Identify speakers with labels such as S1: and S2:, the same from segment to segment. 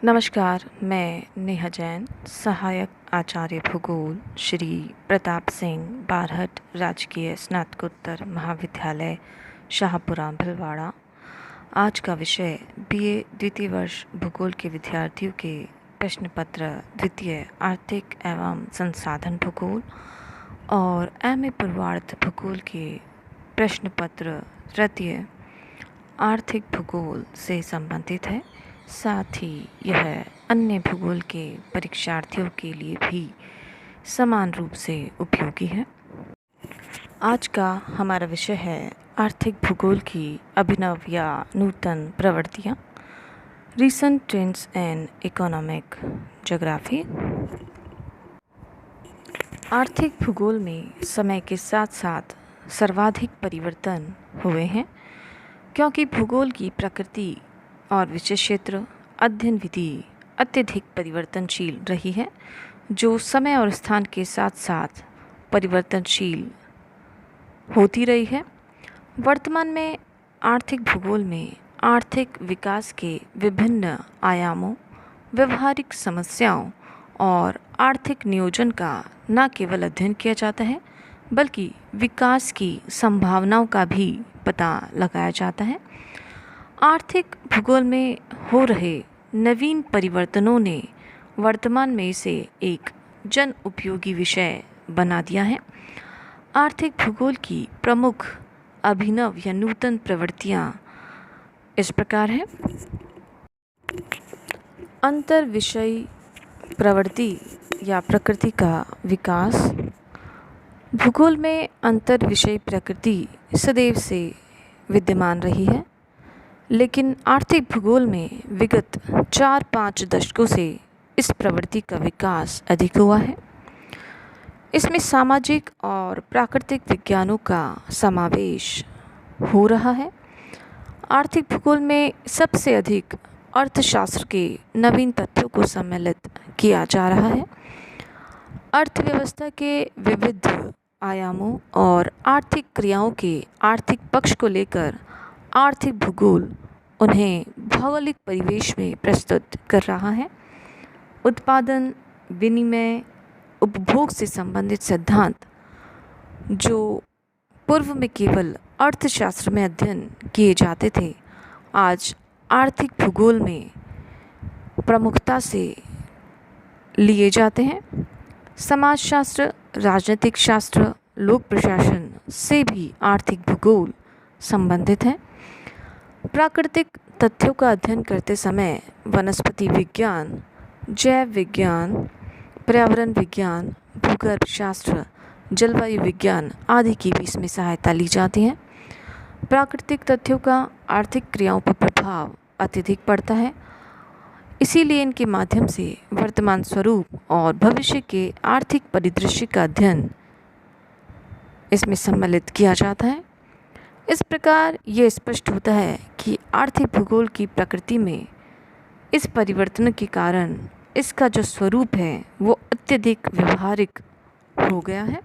S1: नमस्कार, मैं नेहा जैन, सहायक आचार्य भूगोल, श्री प्रताप सिंह बारहट राजकीय स्नातकोत्तर महाविद्यालय, शाहपुरा भीलवाड़ा। आज का विषय बीए द्वितीय वर्ष भूगोल के विद्यार्थियों के प्रश्न पत्र द्वितीय आर्थिक एवं संसाधन भूगोल और एमए पूर्वार्ध भूगोल के प्रश्न पत्र तृतीय आर्थिक भूगोल से संबंधित है। साथ ही यह अन्य भूगोल के परीक्षार्थियों के लिए भी समान रूप से उपयोगी है। आज का हमारा विषय है आर्थिक भूगोल की अभिनव या नूतन प्रवृत्तियाँ, recent trends and economic geography. आर्थिक भूगोल में समय के साथ साथ सर्वाधिक परिवर्तन हुए हैं, क्योंकि भूगोल की प्रकृति और विशेष क्षेत्र अध्ययन विधि अत्यधिक परिवर्तनशील रही है, जो समय और स्थान के साथ साथ परिवर्तनशील होती रही है। वर्तमान में आर्थिक भूगोल में आर्थिक विकास के विभिन्न आयामों, व्यवहारिक समस्याओं और आर्थिक नियोजन का न केवल अध्ययन किया जाता है, बल्कि विकास की संभावनाओं का भी पता लगाया जाता है। आर्थिक भूगोल में हो रहे नवीन परिवर्तनों ने वर्तमान में इसे एक जन उपयोगी विषय बना दिया है। आर्थिक भूगोल की प्रमुख अभिनव या नूतन प्रवृत्तियाँ इस प्रकार हैं। अंतर विषय प्रवृत्ति या प्रकृति का विकास। भूगोल में अंतर विषय प्रकृति सदैव से विद्यमान रही है, लेकिन आर्थिक भूगोल में विगत 4-5 दशकों से इस प्रवृत्ति का विकास अधिक हुआ है। इसमें सामाजिक और प्राकृतिक विज्ञानों का समावेश हो रहा है। आर्थिक भूगोल में सबसे अधिक अर्थशास्त्र के नवीन तथ्यों को सम्मिलित किया जा रहा है। अर्थव्यवस्था के विविध आयामों और आर्थिक क्रियाओं के आर्थिक पक्ष को लेकर आर्थिक भूगोल उन्हें भौगोलिक परिवेश में प्रस्तुत कर रहा है। उत्पादन, विनिमय, उपभोग से संबंधित सिद्धांत जो पूर्व में केवल अर्थशास्त्र में अध्ययन किए जाते थे, आज आर्थिक भूगोल में प्रमुखता से लिए जाते हैं। समाजशास्त्र, राजनीतिक शास्त्र, लोक प्रशासन से भी आर्थिक भूगोल संबंधित है। प्राकृतिक तथ्यों का अध्ययन करते समय वनस्पति विज्ञान, जैव विज्ञान, पर्यावरण विज्ञान, भूगर्भ शास्त्र, जलवायु विज्ञान आदि की भी इसमें सहायता ली जाती है। प्राकृतिक तथ्यों का आर्थिक क्रियाओं पर प्रभाव अत्यधिक पड़ता है, इसीलिए इनके माध्यम से वर्तमान स्वरूप और भविष्य के आर्थिक परिदृश्य का अध्ययन इसमें सम्मिलित किया जाता है। इस प्रकार ये स्पष्ट होता है कि आर्थिक भूगोल की प्रकृति में इस परिवर्तन के कारण इसका जो स्वरूप है वो अत्यधिक व्यवहारिक हो गया है।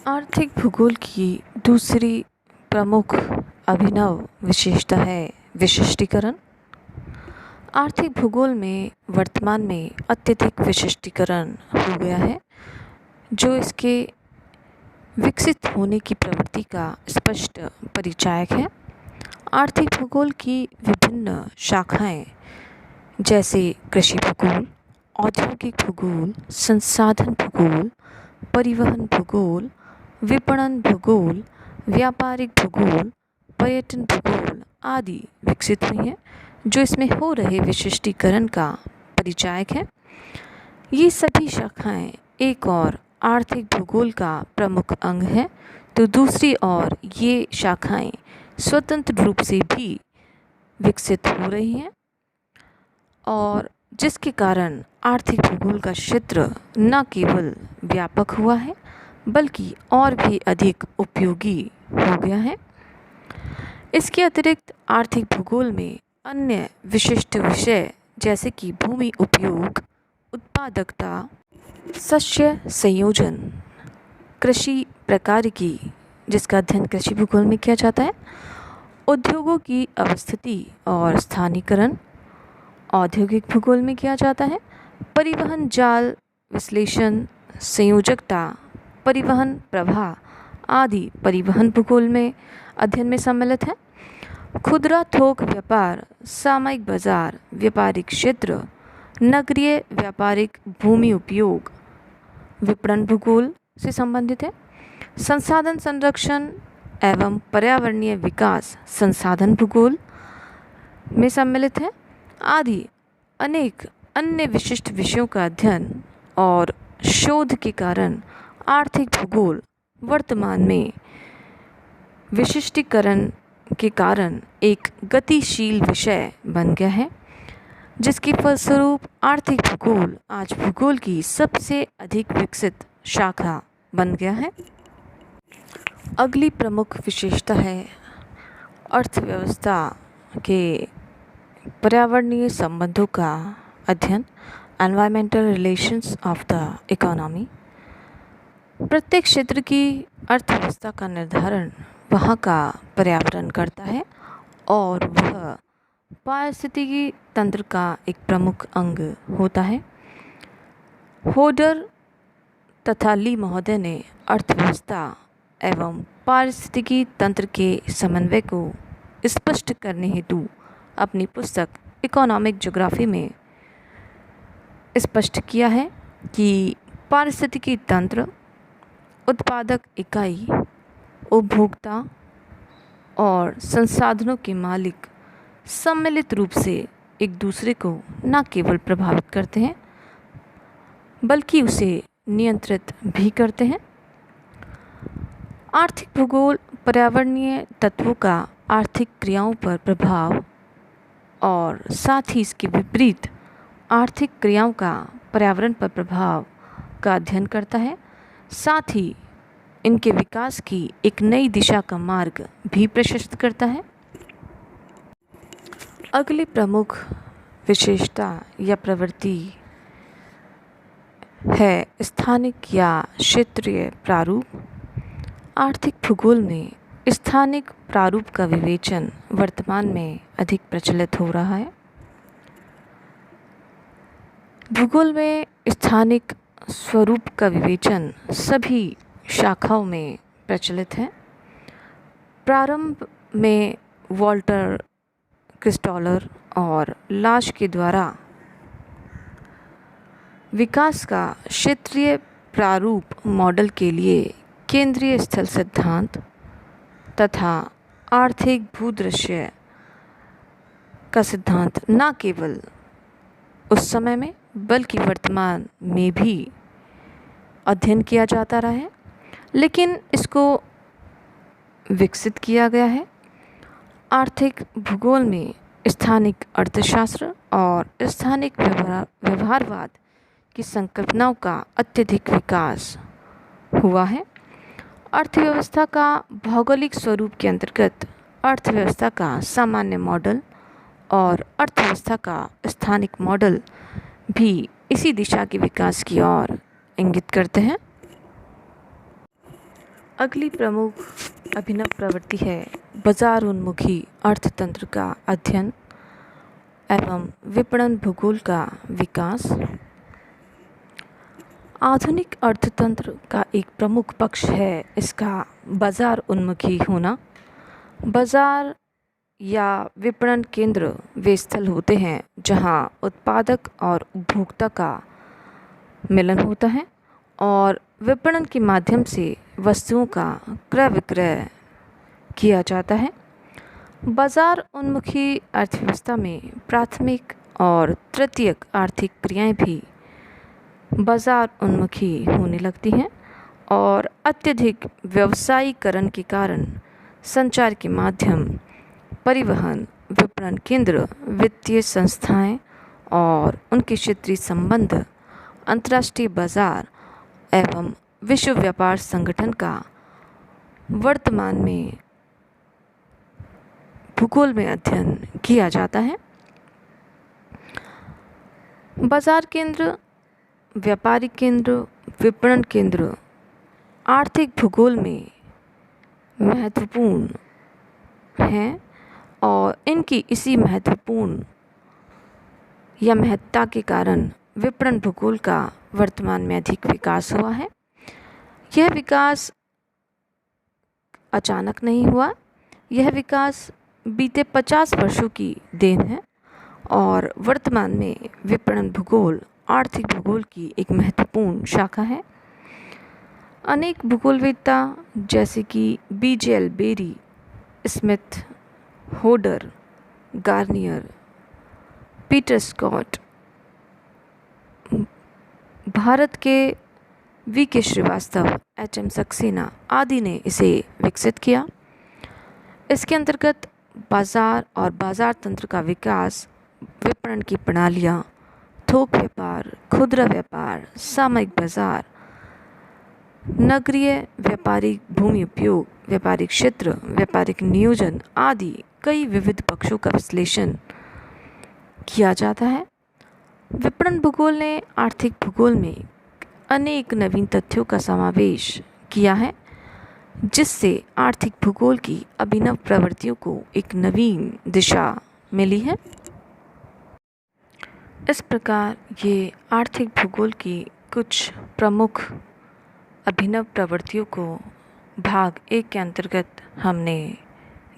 S1: आर्थिक भूगोल की दूसरी प्रमुख अभिनव विशेषता है विशिष्टीकरण। आर्थिक भूगोल में वर्तमान में अत्यधिक विशिष्टीकरण हो गया है, जो इसके विकसित होने की प्रवृत्ति का स्पष्ट परिचायक है। आर्थिक भूगोल की विभिन्न शाखाएं जैसे कृषि भूगोल, औद्योगिक भूगोल, संसाधन भूगोल, परिवहन भूगोल, विपणन भूगोल, व्यापारिक भूगोल, पर्यटन भूगोल आदि विकसित हुई हैं, जो इसमें हो रहे विशिष्टीकरण का परिचायक है। ये सभी शाखाएं एक और आर्थिक भूगोल का प्रमुख अंग है, तो दूसरी ओर ये शाखाएं स्वतंत्र रूप से भी विकसित हो रही हैं, और जिसके कारण आर्थिक भूगोल का क्षेत्र न केवल व्यापक हुआ है, बल्कि और भी अधिक उपयोगी हो गया है। इसके अतिरिक्त आर्थिक भूगोल में अन्य विशिष्ट विषय जैसे कि भूमि उपयोग, उत्पादकता, शस्य संयोजन, कृषि प्रकारिकी जिसका अध्ययन कृषि भूगोल में किया जाता है, उद्योगों की अवस्थिति और स्थानीकरण, औद्योगिक भूगोल में किया जाता है। परिवहन जाल विश्लेषण, संयोजकता, परिवहन प्रवाह आदि परिवहन भूगोल में अध्ययन में सम्मिलित है। खुदरा थोक व्यापार, सामयिक बाजार, व्यापारिक क्षेत्र, नगरीय व्यापारिक भूमि उपयोग विपणन भूगोल से संबंधित है। संसाधन संरक्षण एवं पर्यावरणीय विकास संसाधन भूगोल में सम्मिलित है। आदि अनेक अन्य विशिष्ट विषयों का अध्ययन और शोध के कारण आर्थिक भूगोल वर्तमान में विशिष्टीकरण के कारण एक गतिशील विषय बन गया है, जिसके फलस्वरूप आर्थिक भूगोल आज भूगोल की सबसे अधिक विकसित शाखा बन गया है। अगली प्रमुख विशेषता है अर्थव्यवस्था के पर्यावरणीय संबंधों का अध्ययन, environmental relations of the economy. प्रत्येक क्षेत्र की अर्थव्यवस्था का निर्धारण वहाँ का पर्यावरण करता है और वह पारिस्थितिकी तंत्र का एक प्रमुख अंग होता है। होडर तथा ली महोदय ने अर्थव्यवस्था एवं पारिस्थितिकी तंत्र के समन्वय को स्पष्ट करने हेतु अपनी पुस्तक इकोनॉमिक ज्योग्राफी में स्पष्ट किया है कि पारिस्थितिकी तंत्र, उत्पादक इकाई, उपभोक्ता और संसाधनों के मालिक सम्मिलित रूप से एक दूसरे को न केवल प्रभावित करते हैं बल्कि उसे नियंत्रित भी करते हैं। आर्थिक भूगोल पर्यावरणीय तत्वों का आर्थिक क्रियाओं पर प्रभाव और साथ ही इसके विपरीत आर्थिक क्रियाओं का पर्यावरण पर प्रभाव का अध्ययन करता है। साथ ही इनके विकास की एक नई दिशा का मार्ग भी प्रशस्त करता है। अगली प्रमुख विशेषता या प्रवृत्ति है स्थानिक या क्षेत्रीय प्रारूप। आर्थिक भूगोल में स्थानिक प्रारूप का विवेचन वर्तमान में अधिक प्रचलित हो रहा है। भूगोल में स्थानिक स्वरूप का विवेचन सभी शाखाओं में प्रचलित है। प्रारंभ में वॉल्टर क्रिस्टॉलर और लाश के द्वारा विकास का क्षेत्रीय प्रारूप मॉडल के लिए केंद्रीय स्थल सिद्धांत तथा आर्थिक भूदृश्य का सिद्धांत न केवल उस समय में बल्कि वर्तमान में भी अध्ययन किया जाता रहा है, लेकिन इसको विकसित किया गया है। आर्थिक भूगोल में स्थानिक अर्थशास्त्र और स्थानिक व्यवहारवाद की संकल्पनाओं का अत्यधिक विकास हुआ है। अर्थव्यवस्था का भौगोलिक स्वरूप के अंतर्गत अर्थव्यवस्था का सामान्य मॉडल और अर्थव्यवस्था का स्थानिक मॉडल भी इसी दिशा के विकास की ओर इंगित करते हैं। अगली प्रमुख अभिनव प्रवृत्ति है बाजार उन्मुखी अर्थतंत्र का अध्ययन एवं विपणन भूगोल का विकास। आधुनिक अर्थतंत्र का एक प्रमुख पक्ष है इसका बाजार उन्मुखी होना। बाजार या विपणन केंद्र वे स्थल होते हैं जहां उत्पादक और उपभोक्ता का मिलन होता है और विपणन के माध्यम से वस्तुओं का क्रय विक्रय किया जाता है। बाजार उन्मुखी अर्थव्यवस्था में प्राथमिक और तृतीयक आर्थिक क्रियाएं भी बाजार उन्मुखी होने लगती हैं और अत्यधिक व्यवसायीकरण के कारण संचार के माध्यम, परिवहन, विपणन केंद्र, वित्तीय संस्थाएं और उनके क्षेत्रीय संबंध, अंतर्राष्ट्रीय बाजार एवं विश्व व्यापार संगठन का वर्तमान में भूगोल में अध्ययन किया जाता है। बाजार केंद्र, व्यापारिक केंद्र, विपणन केंद्र आर्थिक भूगोल में महत्वपूर्ण हैं और इनकी इसी महत्वपूर्ण या महत्ता के कारण विपणन भूगोल का वर्तमान में अधिक विकास हुआ है। यह विकास अचानक नहीं हुआ, यह विकास बीते 50 वर्षों की देन है और वर्तमान में विपणन भूगोल आर्थिक भूगोल की एक महत्वपूर्ण शाखा है। अनेक भूगोलवेत्ता जैसे कि BJL Berry, Smith, Hodder, Garnier, Peter Scott, Bharat के VK श्रीवास्तव, HM सक्सेना आदि ने इसे विकसित किया। इसके अंतर्गत बाज़ार और बाज़ार तंत्र का विकास, विपणन की प्रणालियाँ, थोक व्यापार, खुदरा व्यापार, सामयिक बाज़ार, नगरीय व्यापारिक भूमि उपयोग, व्यापारिक क्षेत्र, व्यापारिक नियोजन आदि कई विविध पक्षों का विश्लेषण किया जाता है। विपणन भूगोल ने आर्थिक भूगोल में अनेक नवीन तथ्यों का समावेश किया है, जिससे आर्थिक भूगोल की अभिनव प्रवृत्तियों को एक नवीन दिशा मिली है। इस प्रकार ये आर्थिक भूगोल की कुछ प्रमुख अभिनव प्रवृत्तियों को भाग 1 के अंतर्गत हमने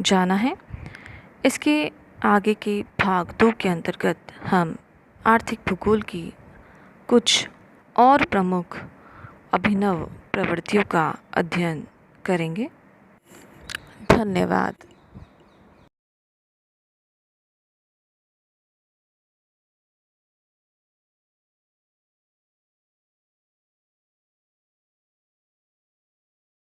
S1: जाना है। इसके आगे के भाग 2 के अंतर्गत हम आर्थिक भूगोल की कुछ और प्रमुख अभिनव प्रवृत्तियों का अध्ययन करेंगे। धन्यवाद।